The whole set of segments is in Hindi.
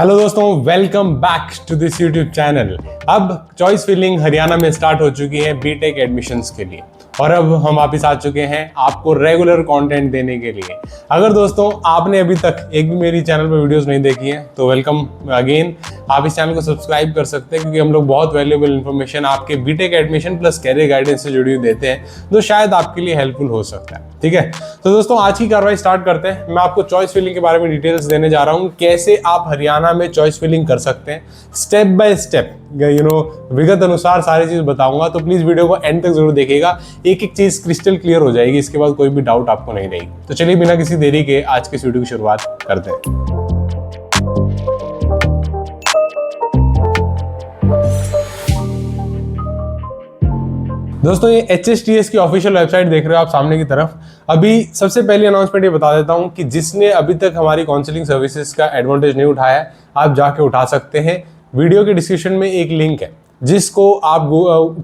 हेलो दोस्तों, welcome back to this YouTube channel. अब चॉइस फिलिंग हरियाणा में स्टार्ट हो चुकी है बीटेक एडमिशन्स के लिए और अब हम वापिस आ चुके हैं आपको रेगुलर कंटेंट देने के लिए। अगर दोस्तों आपने अभी तक एक भी मेरी चैनल पर वीडियोस नहीं देखी है तो वेलकम अगेन। आप इस चैनल को सब्सक्राइब कर सकते हैं क्योंकि हम लोग बहुत वैल्यूएबल इन्फॉर्मेशन आपके B Tech admission plus career guidance से जुड़ी हुई देते हैं जो शायद आपके लिए हेल्पफुल हो सकता है। ठीक है, तो दोस्तों आज की कार्रवाई स्टार्ट करते हैं। मैं आपको चॉइस फिलिंग के बारे में डिटेल्स देने जा रहा हूं, कैसे आप हरियाणा में चॉइस फिलिंग कर सकते हैं स्टेप बाय स्टेप। विगत अनुसार सारी चीज बताऊंगा, तो प्लीज वीडियो को एंड तक जरूर देखिएगा। एक एक चीज क्रिस्टल क्लियर हो जाएगी, इसके बाद कोई भी डाउट आपको नहीं रहेगी। तो चलिए बिना किसी देरी के आज के इस वीडियो की शुरुआत करते हैं। दोस्तों ये HSTS की ऑफिशियल वेबसाइट देख रहे हो आप सामने की तरफ। अभी सबसे पहले अनाउंसमेंट ये बता देता हूं कि जिसने अभी तक हमारी काउंसलिंग सर्विसेज का एडवांटेज नहीं उठाया है, आप जाके उठा सकते हैं। वीडियो के डिस्क्रिप्शन में एक लिंक है जिसको आप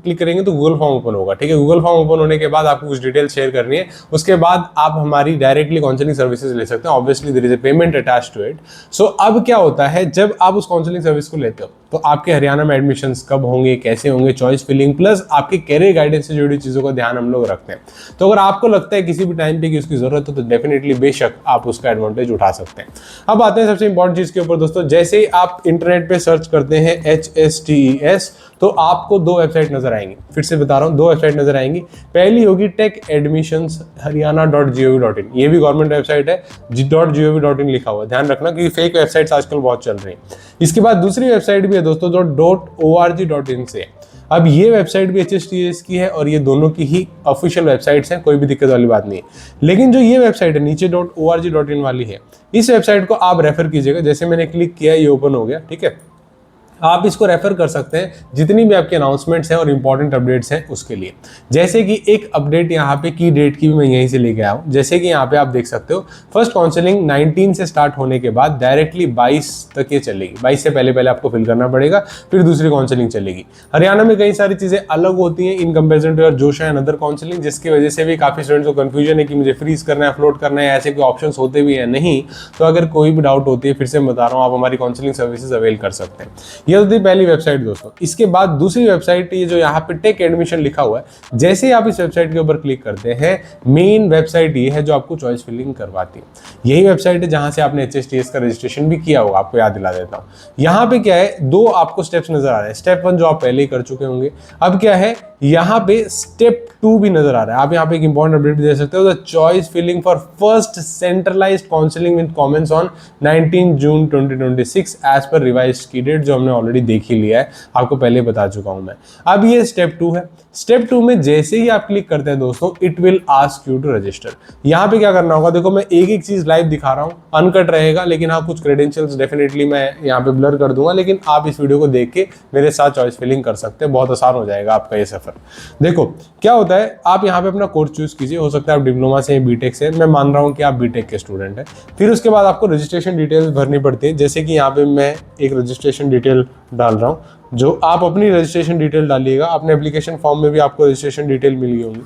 क्लिक करेंगे तो गूगल फॉर्म ओपन होगा। ठीक है, गूगल फॉर्म ओपन होने के बाद आपको कुछ डिटेल शेयर करनी है, उसके बाद आप हमारी डायरेक्टली काउंसलिंग सर्विसेज ले सकते हैं। Obviously there is a payment attached to it. So अब क्या होता है, जब आप उस काउंसलिंग सर्विस को लेते हो तो आपके हरियाणा में एडमिशंस कब होंगे, कैसे होंगे, चॉइस फिलिंग प्लस आपके कैरियर गाइडेंस से जुड़ी चीजों का ध्यान हम लोग रखते हैं। तो अगर आपको लगता है किसी भी टाइम पे कि उसकी जरूरत हो तो डेफिनेटली बेशक आप उसका एडवांटेज उठा सकते हैं। अब आते हैं सबसे इंपॉर्टेंट चीज के ऊपर दोस्तों। जैसे ही आप इंटरनेट पे सर्च करते हैं HSTES तो आपको दो वेबसाइट नजर आएंगी। फिर से बता रहा हूं, दो वेबसाइट नजर आएंगी। पहली होगी टेक एडमिशंस हरियाणा.gov.in। ये भी गवर्नमेंट वेबसाइट है, .gov.in लिखा हुआ, ध्यान रखना क्योंकि फेक वेबसाइट्स आजकल बहुत चल रही हैं। इसके बाद दूसरी वेबसाइट भी है दोस्तों जो .org.in से है। अब ये वेबसाइट भी HSTS की है और ये दोनों की ही ऑफिशियल वेबसाइट्स हैं, कोई भी दिक्कत वाली बात नहीं है। लेकिन जो ये वेबसाइट है नीचे .org.in वाली है, इस वेबसाइट को आप रेफर कीजिएगा। जैसे मैंने क्लिक किया ये ओपन हो गया। ठीक है, आप इसको रेफर कर सकते हैं जितनी भी आपके अनाउंसमेंट्स हैं और इंपॉर्टेंट अपडेट्स हैं उसके लिए। जैसे कि एक अपडेट यहाँ पे की डेट की भी मैं यहीं से लेके आया हूँ। जैसे कि यहाँ पे आप देख सकते हो फर्स्ट काउंसलिंग 19 से स्टार्ट होने के बाद डायरेक्टली 22 तक ये चलेगी। 22 से पहले पहले आपको फिल करना पड़ेगा, फिर दूसरी काउंसलिंग चलेगी। हरियाणा में कई सारी चीजें अलग होती हैं in comparison to your JoSAA and other counselling, जिसकी वजह से भी काफी स्टूडेंट्स को कंफ्यूजन है कि मुझे फ्रीज करना है, फ्लोट करना है, ऐसे कोई ऑप्शन होते भी है नहीं। तो अगर कोई भी डाउट होती है फिर से बता रहा हूँ, आप हमारी काउंसलिंग सर्विसेज अवेल कर सकते हैं। ये होती है पहली वेबसाइट दोस्तों। इसके बाद दूसरी वेबसाइट ये जो यहाँ पे टेक एडमिशन लिखा हुआ है, जैसे ही आप इस वेबसाइट के ऊपर क्लिक करते हैं, मेन वेबसाइट ये है जो आपको चॉइस फिलिंग करवाती है। यही वेबसाइट है जहां से आपने HSTS का रजिस्ट्रेशन भी किया होगा, आपको याद दिला देता हूं। यहाँ पे क्या है, दो आपको स्टेप्स नजर आ रहे हैं। स्टेप 1 जो आप पहले ही कर चुके होंगे। अब क्या है, यहाँ पे स्टेप 2 भी नजर आ रहा है। आप यहाँ पे एक इंपॉर्टेंट अपडेट भी दे सकते हो, the choice filling for first centralised counselling with comments on 19 June 2026 as per revised की डेट, जो हमने ऑलरेडी देख ही लिया है, आपको पहले बता चुका हूं मैं। अब ये स्टेप 2 है। स्टेप 2 में जैसे ही आप क्लिक करते हैं दोस्तों, it will ask you to register. यहाँ पे क्या करना होगा, देखो मैं एक एक चीज लाइव दिखा रहा हूँ, अनकट रहेगा, लेकिन हाँ कुछ क्रेडेंशियल्स डेफिनेटली मैं यहाँ पे ब्लर कर दूंगा, लेकिन आप इस वीडियो को देख के मेरे साथ चॉइस फिलिंग कर सकते हैं। बहुत आसान हो जाएगा आपका ये सफर। देखो क्या होता है, आप यहाँ पे अपना कोर्स चूज कीजिए। हो सकता है आप डिप्लोमा से, बीटेक से, मैं मान रहा हूँ कि आप बीटेक के स्टूडेंट हैं। फिर उसके बाद आपको रजिस्ट्रेशन डिटेल्स भरनी पड़ती है। जैसे कि यहाँ पे मैं एक रजिस्ट्रेशन डिटेल डाल रहा हूँ, जो आप अपनी रजिस्ट्रेशन डिटेल डालिएगा। अपने एप्लीकेशन फॉर्म में भी आपको रजिस्ट्रेशन डिटेल मिल गई होंगी।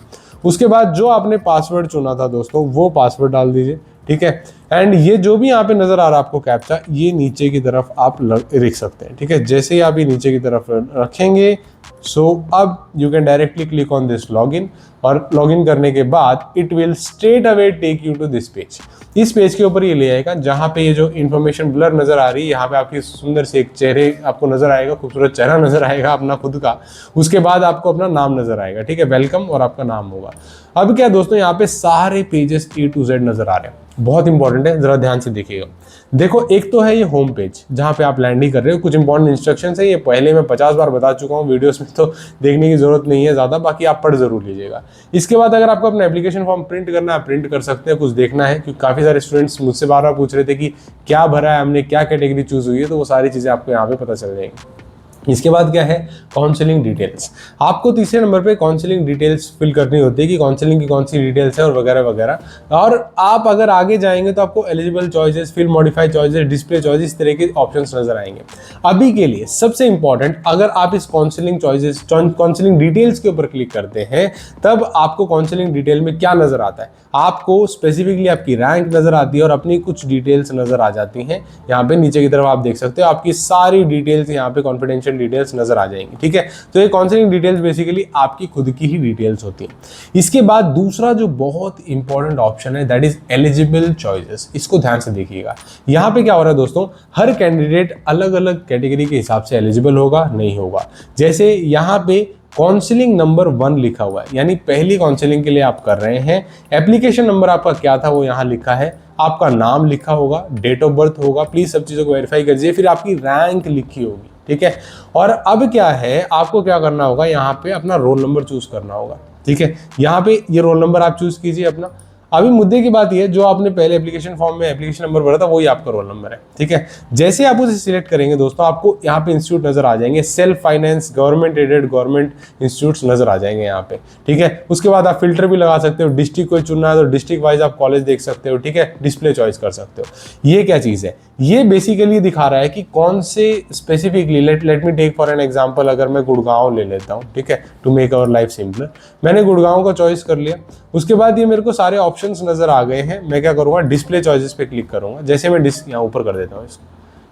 उसके बाद जो आपने पासवर्ड चुना था दोस्तों, वो पासवर्ड डाल दीजिए। ठीक है, एंड ये जो भी यहाँ पे नजर आ रहा है आपको कैप्चा, ये नीचे की तरफ आप लिख सकते हैं। ठीक है, जैसे ही आप ये नीचे की तरफ रखेंगे, सो अब you can directly click on this login, और लॉगिन करने के बाद it will straight away take you to this page. इस पेज के ऊपर ये ले आएगा जहाँ पे ये जो इन्फॉर्मेशन ब्लर नजर आ रही है, यहाँ पे आपकी सुंदर से एक चेहरे आपको नजर आएगा, खूबसूरत चेहरा नजर आएगा अपना खुद का। उसके बाद आपको अपना नाम नजर आएगा। ठीक है, वेलकम, और आपका नाम होगा। अब क्या दोस्तों, यहाँ पे सारे पेजेस A to Z नजर आ रहे हैं। बहुत इंपॉर्टेंट है, जरा ध्यान से देखिएगा। देखो एक तो है ये होम पेज जहाँ पे आप लैंडिंग कर रहे हो। कुछ इंपॉर्टेंट इंस्ट्रक्शंस है, ये पहले मैं 50 बार बता चुका हूँ वीडियोस में, तो देखने की जरूरत नहीं है ज्यादा, बाकी आप पढ़ जरूर लीजिएगा। इसके बाद अगर आपको अपना एप्लीकेशन फॉर्म प्रिंट करना है, प्रिंट कर सकते हैं। कुछ देखना है, क्योंकि काफी सारे स्टूडेंट्स मुझसे बार बार पूछ रहे थे कि क्या भरा है हमने, क्या कैटेगरी चूज हुई है, तो वो सारी चीजें आपको यहाँ पे पता चल जाएंगी। इसके बाद क्या है, काउंसलिंग डिटेल्स। आपको तीसरे नंबर पे काउंसलिंग डिटेल्स फिल करनी होती है कि काउंसलिंग की कौन सी डिटेल्स है और वगैरह वगैरह। और आप अगर आगे जाएंगे तो आपको eligible choices, fill modified choices, display choices, इस तरह के ऑप्शंस नजर आएंगे। अभी के लिए सबसे इंपॉर्टेंट, अगर आप इस काउंसलिंग चॉइसेस, काउंसलिंग डिटेल्स के ऊपर क्लिक करते हैं तब आपको काउंसलिंग डिटेल में क्या नजर आता है, आपको स्पेसिफिकली आपकी रैंक नजर आती है और अपनी कुछ डिटेल्स नजर आ जाती हैं। यहाँ पे नीचे की तरफ आप देख सकते हो आपकी सारी डिटेल्स यहाँ पे कॉन्फिडेंशियल डिटेल्स नजर आ जाएंगी, ठीक है। तो ये काउंसलिंग डिटेल्स बेसिकली आपकी खुद की ही डिटेल्स होती हैं। इसके बाद दूसरा जो बहुत इंपॉर्टेंट ऑप्शन है दैट इज एलिजिबल चॉइसेस। इसको ध्यान से देखिएगा। यहाँ पे क्या हो रहा है दोस्तों, हर कैंडिडेट अलग अलग कैटेगरी के हिसाब से एलिजिबल होगा, नहीं होगा। जैसे यहाँ पे काउंसलिंग नंबर 1 लिखा हुआ है, यानी पहली काउंसलिंग के लिए आप कर रहे हैं। एप्लीकेशन नंबर आपका क्या था वो यहाँ लिखा है, आपका नाम लिखा होगा, डेट ऑफ बर्थ होगा, प्लीज सब चीजों को वेरीफाई कीजिए, फिर आपकी रैंक लिखी होगी, ठीक है। और अब क्या है, आपको क्या करना होगा, यहाँ पे अपना रोल नंबर चूज करना होगा, ठीक है। यहाँ पे ये रोल नंबर आप चूज कीजिए अपना। अभी मुद्दे की बात ये है, जो आपने पहले एप्लीकेशन फॉर्म में एप्लीकेशन नंबर भरा था वही आपका रोल नंबर है, ठीक है। जैसे आप उसे सिलेक्ट करेंगे दोस्तों, आपको यहाँ पे इंस्टीट्यूट नजर आ जाएंगे, self finance, government aided, government institutes नजर आ जाएंगे यहाँ पे, ठीक है। उसके बाद आप फिल्टर भी लगा सकते हो, डिस्ट्रिक्ट कोई चुनना है तो डिस्ट्रिक्ट वाइज आप कॉलेज देख सकते हो, ठीक है, डिस्प्ले चॉइस कर सकते हो। ये क्या चीज है, ये बेसिकली दिखा रहा है कि कौन से specifically, let me take for an example, अगर मैं गुड़गांव ले लेता हूँ, ठीक है, to make our life simpler. मैंने गुड़गांव का चॉइस कर लिया, उसके बाद ये मेरे को सारे ऑप्शंस नजर आ गए हैं। मैं क्या करूंगा, डिस्प्ले चॉइसेस पे क्लिक करूंगा। जैसे मैं यहाँ ऊपर कर देता हूँ इसको,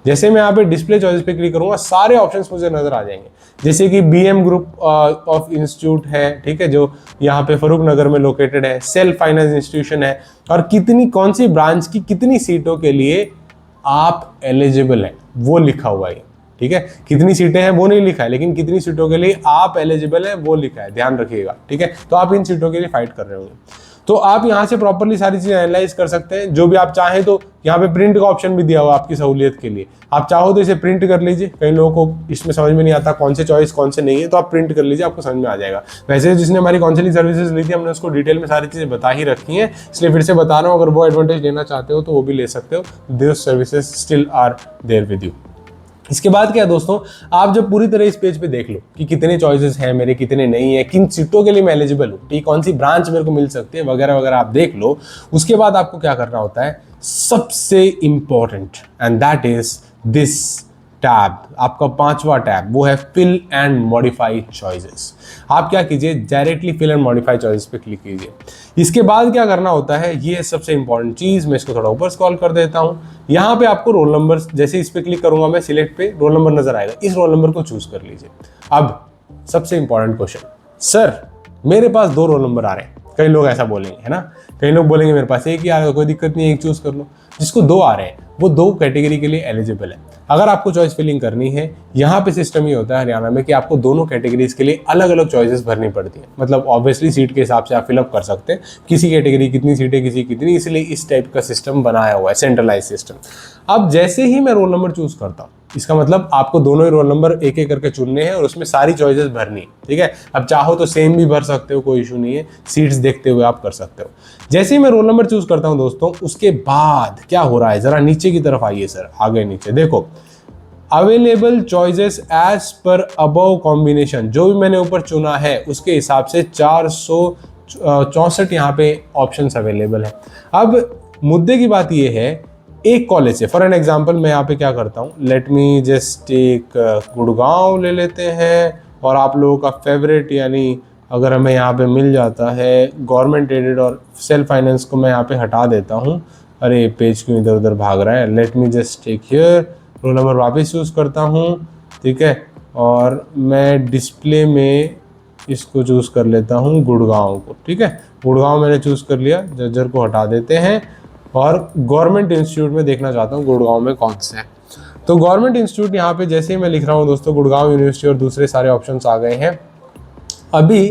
जैसे मैं यहाँ पे डिस्प्ले चॉइस पे क्लिक करूंगा सारे ऑप्शंस मुझे नजर आ जाएंगे। जैसे कि बीएम ग्रुप ऑफ इंस्टीट्यूट है, ठीक है, जो यहाँ पे फरूक नगर में लोकेटेड है, सेल्फ फाइनेंस इंस्टीट्यूशन है, और कितनी, कौन सी ब्रांच की कितनी सीटों के लिए आप एलिजिबल हैं वो लिखा हुआ है, ठीक है। कितनी सीटें हैं वो नहीं लिखा है, लेकिन कितनी सीटों के लिए आप एलिजिबल हैं वो लिखा है, ध्यान रखिएगा, ठीक है। तो आप इन सीटों के लिए फाइट कर रहे होंगे, तो आप यहाँ से प्रॉपर्ली सारी चीजें एनालाइज कर सकते हैं। जो भी आप चाहें तो यहाँ पे प्रिंट का ऑप्शन भी दिया हुआ आपकी सहूलियत के लिए, आप चाहो तो इसे प्रिंट कर लीजिए। कई लोगों को इसमें समझ में नहीं आता कौन से चॉइस कौन से नहीं है, तो आप प्रिंट कर लीजिए, आपको समझ में आ जाएगा। वैसे जिसने हमारी काउंसलिंग सर्विसेज ली थी हमने उसको डिटेल में सारी चीजें बता ही रखी हैं, इसलिए फिर से बता रहा हूँ, अगर वो एडवांटेज लेना चाहते हो तो वो भी ले सकते हो। This services still are there with you. इसके बाद क्या है दोस्तों, आप जब पूरी तरह इस पेज पे देख लो कि कितने चॉइसेस हैं मेरे, कितने नहीं है, किन सीटों के लिए मैं एलिजिबल हूँ, ठीक, कौन सी ब्रांच मेरे को मिल सकती है, वगैरह वगैरह आप देख लो। उसके बाद आपको क्या करना होता है, सबसे important, and that is this tab, आपका 5वां टैब, वो है फिल एंड मॉडिफाई चॉइसेस। आप क्या कीजिए, directly fill and modify choices पे क्लिक कीजिए। इसके बाद क्या करना होता है, ये सबसे इंपॉर्टेंट चीज, मैं इसको थोड़ा ऊपर स्क्रॉल कर देता हूं। यहाँ पे आपको रोल नंबर, जैसे इस पे क्लिक करूंगा मैं, सिलेक्ट पे रोल नंबर नजर आएगा, इस रोल नंबर को चूज कर लीजिए। अब सबसे इंपॉर्टेंट क्वेश्चन, सर मेरे पास 2 रोल नंबर आ रहे हैं, कई लोग ऐसा बोलेंगे, है ना, कई लोग बोलेंगे मेरे पास एक ही आ रहा है, कोई दिक्कत नहीं है, एक चूज कर लो। जिसको 2 आ रहे हैं वो 2 कैटेगरी के लिए एलिजिबल है। अगर आपको चॉइस फिलिंग करनी है, यहाँ पे सिस्टम ये होता है हरियाणा में कि आपको दोनों कैटेगरीज के लिए अलग अलग चॉइसेस भरनी पड़ती है। मतलब ऑब्वियसली सीट के हिसाब से आप फिलअप कर सकते हैं, किसी कैटेगरी कितनी सीटें, किसी कितनी, इसलिए इस टाइप का सिस्टम बनाया हुआ है, सेंट्रलाइज सिस्टम। अब जैसे ही मैं रोल नंबर चूज करता हूँ, इसका मतलब आपको दोनों ही रोल नंबर एक एक करके चुनने हैं और उसमें सारी चॉइसेस भरनी है, ठीक है। अब चाहो तो सेम भी भर सकते हो, कोई इशू नहीं है, सीट्स देखते हुए आप कर सकते हो। जैसे ही मैं रोल नंबर चूज करता हूं दोस्तों, उसके बाद क्या हो रहा है, जरा नीचे की तरफ आइए सर, आगे नीचे देखो, available choices as per above combination, जो भी मैंने ऊपर चुना है उसके हिसाब से 464 यहाँ पे ऑप्शंस अवेलेबल है। अब मुद्दे की बात ये है, एक कॉलेज से, फॉर एन एग्जांपल मैं यहाँ पे क्या करता हूँ, let me just take Gurgaon ले लेते हैं, और आप लोगों का फेवरेट, यानी अगर हमें यहाँ पे मिल जाता है गवर्नमेंट एडेड और सेल्फ फाइनेंस को मैं यहाँ पे हटा देता हूँ। अरे पेज क्यों इधर उधर भाग रहा है, let me just take here, roll number वापस यूज़ करता हूँ, ठीक है, और मैं डिस्प्ले में इसको चूज़ कर लेता हूँ गुड़गांव को, ठीक है, गुड़गांव मैंने चूज़ कर लिया, जर्जर को हटा देते हैं, और गवर्नमेंट इंस्टीट्यूट में देखना चाहता हूँ गुड़गांव में कौन से है। तो गवर्नमेंट इंस्टीट्यूट यहाँ पे जैसे ही मैं लिख रहा हूँ दोस्तों, गुड़गांव यूनिवर्सिटी और दूसरे सारे ऑप्शंस आ गए हैं। अभी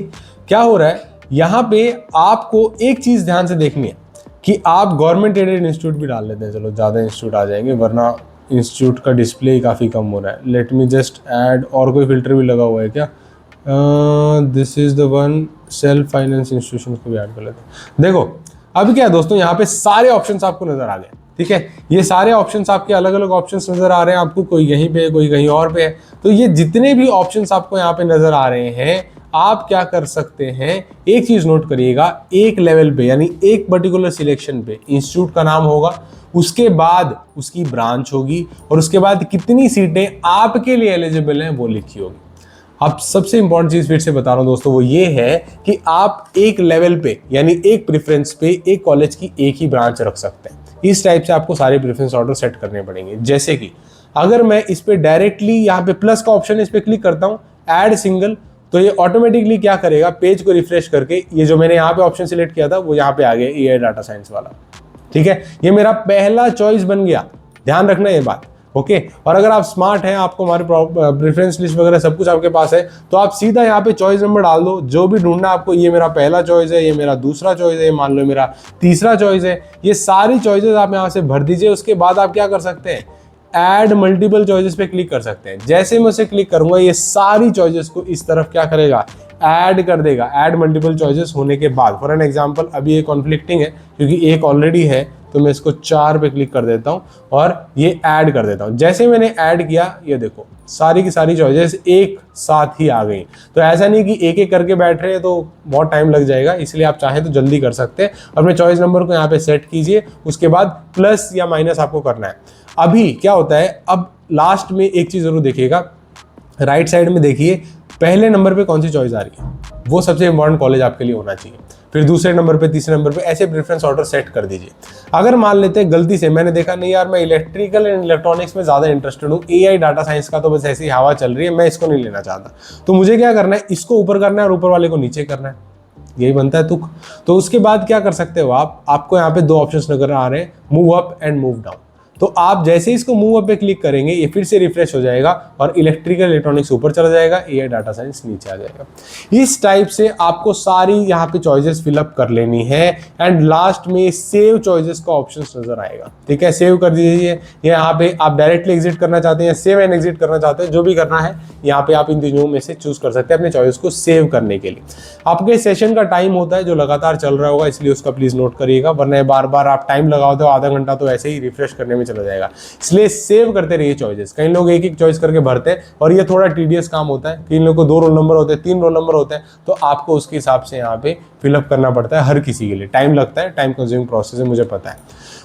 क्या हो रहा है, यहाँ पे आपको एक चीज़ ध्यान से देखनी है कि आप गवर्नमेंट एडेड इंस्टीट्यूट भी डाल लेते हैं, चलो ज़्यादा इंस्टीट्यूट आ जाएंगे, वरना इंस्टीट्यूट का डिस्प्ले ही काफ़ी कम हो रहा है। लेट मी जस्ट ऐड, और कोई फिल्टर भी लगा हुआ है क्या, this is the one, self finance institution को भी ऐड कर लेते हैं। देखो अब क्या है दोस्तों, यहाँ पे सारे ऑप्शंस आपको नजर आ गए, ठीक है। ये सारे ऑप्शंस आपके अलग अलग ऑप्शंस नजर आ रहे हैं आपको, कोई यहीं पे कोई कहीं और पे है। तो ये जितने भी ऑप्शंस आपको यहाँ पे नजर आ रहे हैं, आप क्या कर सकते हैं, एक चीज नोट करिएगा, एक लेवल पे यानी एक पर्टिकुलर सिलेक्शन पे इंस्टीट्यूट का नाम होगा, उसके बाद उसकी ब्रांच होगी, और उसके बाद कितनी सीटें आपके लिए एलिजिबल हैं वो लिखी होगी। अब सबसे इंपॉर्टेंट चीज फिर से बता रहा हूं दोस्तों, वो ये है कि आप एक लेवल पे यानी एक प्रेफरेंस पे एक कॉलेज की एक ही ब्रांच रख सकते हैं। इस टाइप से आपको सारे प्रेफरेंस ऑर्डर सेट करने पड़ेंगे। जैसे कि अगर मैं इस पे डायरेक्टली यहाँ पे प्लस का ऑप्शन है, इस पे क्लिक करता हूँ ऐड सिंगल, तो ये ऑटोमेटिकली क्या करेगा, पेज को रिफ्रेश करके ये जो मैंने यहाँ पे ऑप्शन सिलेक्ट किया था वो यहाँ पे आ गया, एआई डाटा साइंस वाला। ठीक है, ये मेरा पहला चॉइस बन गया, ध्यान रखना ये बात। ओके, और अगर आप स्मार्ट हैं, आपको हमारे प्रेफरेंस लिस्ट वगैरह सब कुछ आपके पास है, तो आप सीधा यहाँ पे चॉइस नंबर डाल दो, जो भी ढूंढना आपको, ये मेरा पहला चॉइस है, ये मेरा दूसरा चॉइस है, ये मान लो मेरा तीसरा चॉइस है, ये सारी चॉइसेस आप यहाँ से भर दीजिए। उसके बाद आप क्या कर सकते हैं, ऐड मल्टीपल चॉइसेस पे क्लिक कर सकते हैं। जैसे मैं उसे क्लिक करूंगा, ये सारी चॉइसेस को इस तरफ क्या करेगा, ऐड कर देगा। ऐड मल्टीपल चॉइसेस होने के बाद, फॉर एन एग्जांपल अभी ये कॉन्फ्लिक्टिंग है क्योंकि एक ऑलरेडी है, तो मैं इसको 4 पे क्लिक कर देता हूं और ये ऐड कर देता हूं। जैसे मैंने ऐड किया, ये देखो सारी की सारी चॉइसेस एक साथ ही आ गई। तो ऐसा नहीं कि एक एक करके बैठ रहे हैं तो बहुत टाइम लग जाएगा, इसलिए आप चाहें तो जल्दी कर सकते हैं। अपने चॉइस नंबर को यहाँ पे सेट कीजिए, उसके बाद प्लस या माइनस आपको करना है। अभी क्या होता है, अब लास्ट में एक चीज जरूर देखिएगा, राइट साइड में देखिए पहले नंबर पे कौन सी चॉइस आ रही है, वो सबसे इंपॉर्टेंट कॉलेज आपके लिए होना चाहिए। फिर दूसरे नंबर पे, तीसरे नंबर पे, ऐसे प्रेफरेंस ऑर्डर सेट कर दीजिए। अगर मान लेते हैं गलती से मैंने देखा नहीं यार, मैं इलेक्ट्रिकल एंड इलेक्ट्रॉनिक्स में ज्यादा इंटरेस्टेड हूँ, एआई डाटा साइंस का तो बस ऐसी हवा चल रही है, मैं इसको नहीं लेना चाहता, तो मुझे क्या करना है, इसको ऊपर करना है और ऊपर वाले को नीचे करना है, यही बनता है तुक। तो उसके बाद क्या कर सकते हो आप, आपको यहाँ पे 2 ऑप्शंस नजर आ रहे हैं, move up and move down. तो आप जैसे इसको मूव अप पे क्लिक करेंगे, ये फिर से रिफ्रेश हो जाएगा और इलेक्ट्रिकल इलेक्ट्रॉनिक्स ऊपर चला जाएगा, एआई डाटा साइंस नीचे आ जाएगा। इस टाइप से आपको सारी यहाँ पे चॉइसेस फिलअप कर लेनी है, एंड लास्ट में सेव चॉइसेस का ऑप्शन नजर आएगा। ठीक है, सेव कर दीजिए। यहाँ पे आप डायरेक्टली एग्जिट करना चाहते हैं, सेव एंड एग्जिट करना चाहते हैं, जो भी करना है यहाँ पे आप इन तीनों में से चूज कर सकते हैं अपने चॉइस को सेव करने के लिए। आपके सेशन का टाइम होता है जो लगातार चल रहा होगा, इसलिए उसका प्लीज नोट करिएगा, वरना बार बार आप टाइम लगाओ तो आधा घंटा तो ऐसे ही रिफ्रेश करने में चला जाएगा। इसलिए सेव करते रहिए चॉइसेस। कई लोग एक एक चॉइस करके भरते हैं और ये थोड़ा टीडियस काम होता है। कई लोगों को 2 रोल नंबर होते हैं, 3 रोल नंबर होते हैं, तो आपको उसके हिसाब से यहाँ पे फिलअप करना पड़ता है। हर किसी के लिए टाइम लगता है, टाइम कंज्यूमिंग प्रोसेस है, मुझे पता है।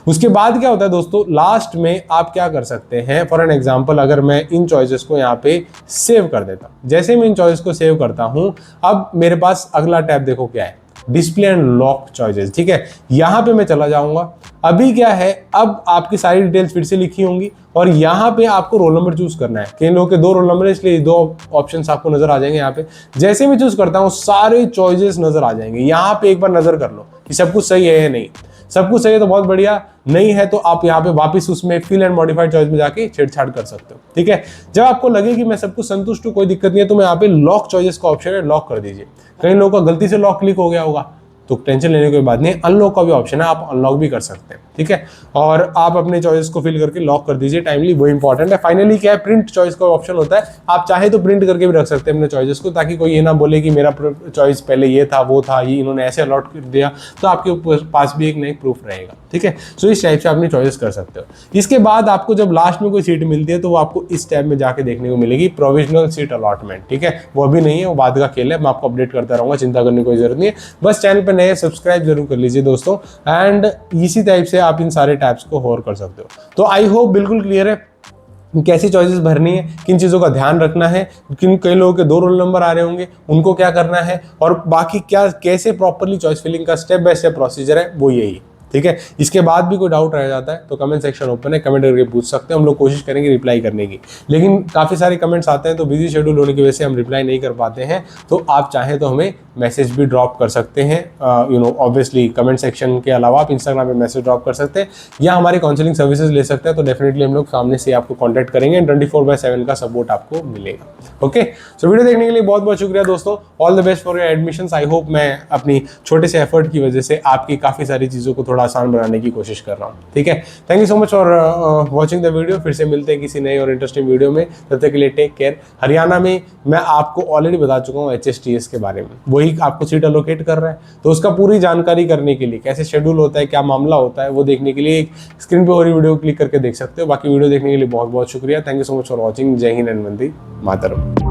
उसके बाद क्या होता है दोस्तों, लास्ट में आप क्या कर सकते हैं, फॉर एन एग्जांपल अगर मैं इन चॉइसेस को यहाँ पे सेव कर देता हूँ, जैसे मैं इन चॉइस को सेव करता हूं, अब मेरे पास अगला टैब देखो क्या है, डिस्प्ले एंड लॉक चॉइसेस। ठीक है, यहां पे मैं चला जाऊंगा। अभी क्या है, अब आपकी सारी डिटेल्स फिर से लिखी होंगी और यहाँ पे आपको रोल नंबर चूज करना है। कई लोगों के 2 रोल नंबर है, इसलिए 2 ऑप्शंस आपको नजर आ जाएंगे। यहाँ पे जैसे मैं चूज करता हूँ, सारे चॉइसेस नजर आ जाएंगे। यहाँ पे एक बार नजर कर लो कि सब कुछ सही है या नहीं। सब कुछ सही है तो बहुत बढ़िया, नहीं है तो आप यहाँ पे वापस उसमें फिल एंड मॉडिफाइड चॉइस में जाके छेड़छाड़ कर सकते हो। ठीक है, जब आपको लगे कि मैं सब कुछ संतुष्ट हूँ, कोई दिक्कत नहीं है, तो मैं यहाँ पे लॉक चॉइसेस का ऑप्शन है, लॉक कर दीजिए। कई लोगों का गलती से लॉक क्लिक हो गया होगा, तो टेंशन लेने की बात नहीं, अनलॉक का भी ऑप्शन है, आप अनलॉक भी कर सकते हैं। ठीक है, और आप अपने चॉइस को फिल करके लॉक कर दीजिए टाइमली, वो इंपॉर्टेंट है। फाइनली क्या है, प्रिंट चॉइस का ऑप्शन होता है, आप चाहे तो प्रिंट करके भी रख सकते हैं अपने चॉइसेस को, ताकि कोई ये ना बोले कि मेरा चॉइस पहले ये था, वो था, ये इन्होंने ऐसे अलॉट कर दिया, तो आपके पास भी एक नई प्रूफ रहेगा। ठीक है, सो इस टाइप से अपनी चॉइस कर सकते हो। इसके बाद आपको जब लास्ट में कोई सीट मिलती है, तो वो आपको इस टैब में जाके देखने को मिलेगी, प्रोविजनल सीट अलॉटमेंट। ठीक है, वो अभी नहीं है, वो बाद का खेल है, मैं आपको अपडेट करता रहूंगा, चिंता करने की कोई जरूरत नहीं है। बस चैनल पर नए सब्सक्राइब जरूर कर लीजिए दोस्तों, एंड इसी टाइप से आप इन सारे टैब्स को होर कर सकते हो। तो आई होप बिल्कुल क्लियर है कैसी चॉइसेस भरनी है, किन चीज़ों का ध्यान रखना है, किन कई लोगों के 2 रोल नंबर आ रहे होंगे, उनको क्या करना है, और बाकी क्या कैसे प्रॉपरली चॉइस फिलिंग का स्टेप बाय स्टेप प्रोसीजर है, वो यही। ठीक है, इसके बाद भी कोई डाउट रह जाता है तो कमेंट सेक्शन ओपन है, कमेंट करके पूछ सकते हैं, हम लोग कोशिश करेंगे रिप्लाई करने की। लेकिन काफ़ी सारे कमेंट्स आते हैं तो बिजी शेड्यूल होने की वजह से हम रिप्लाई नहीं कर पाते हैं, तो आप चाहें तो हमें मैसेज भी ड्रॉप कर सकते हैं। ऑब्वियसली कमेंट सेक्शन के अलावा आप इंस्टाग्राम पे मैसेज ड्रॉप कर सकते हैं, या हमारी काउंसलिंग सर्विसेज ले सकते हैं, तो डेफिनेटली हम लोग सामने से आपको कॉन्टैक्ट करेंगे, 24/7 का सपोर्ट आपको मिलेगा। ओके, सो वीडियो देखने के लिए बहुत बहुत शुक्रिया दोस्तों, all the best for your admissions. I hope मैं अपनी छोटे से एफर्ट की वजह से आपकी काफ़ी सारी चीज़ों को थोड़ा थोड़ा आसान बनाने की कोशिश कर रहा हूँ। ठीक है, thank you so much for watching the video. फिर से मिलते हैं किसी नए और इंटरेस्टिंग वीडियो में, तब तक के लिए टेक केयर। हरियाणा में मैं आपको ऑलरेडी बता चुका हूँ HSTS के बारे में, वही आपको सीट एलोकेट कर रहा है, तो उसका पूरी जानकारी करने के लिए कैसे शेड्यूल होता है, क्या मामला होता है, वो देखने के लिए स्क्रीन पे हो रही वीडियो क्लिक करके देख सकते हो। बाकी वीडियो देखने के लिए बहुत बहुत शुक्रिया। Thank you so much for watching. जय हिंद एंड वंदे मातरम।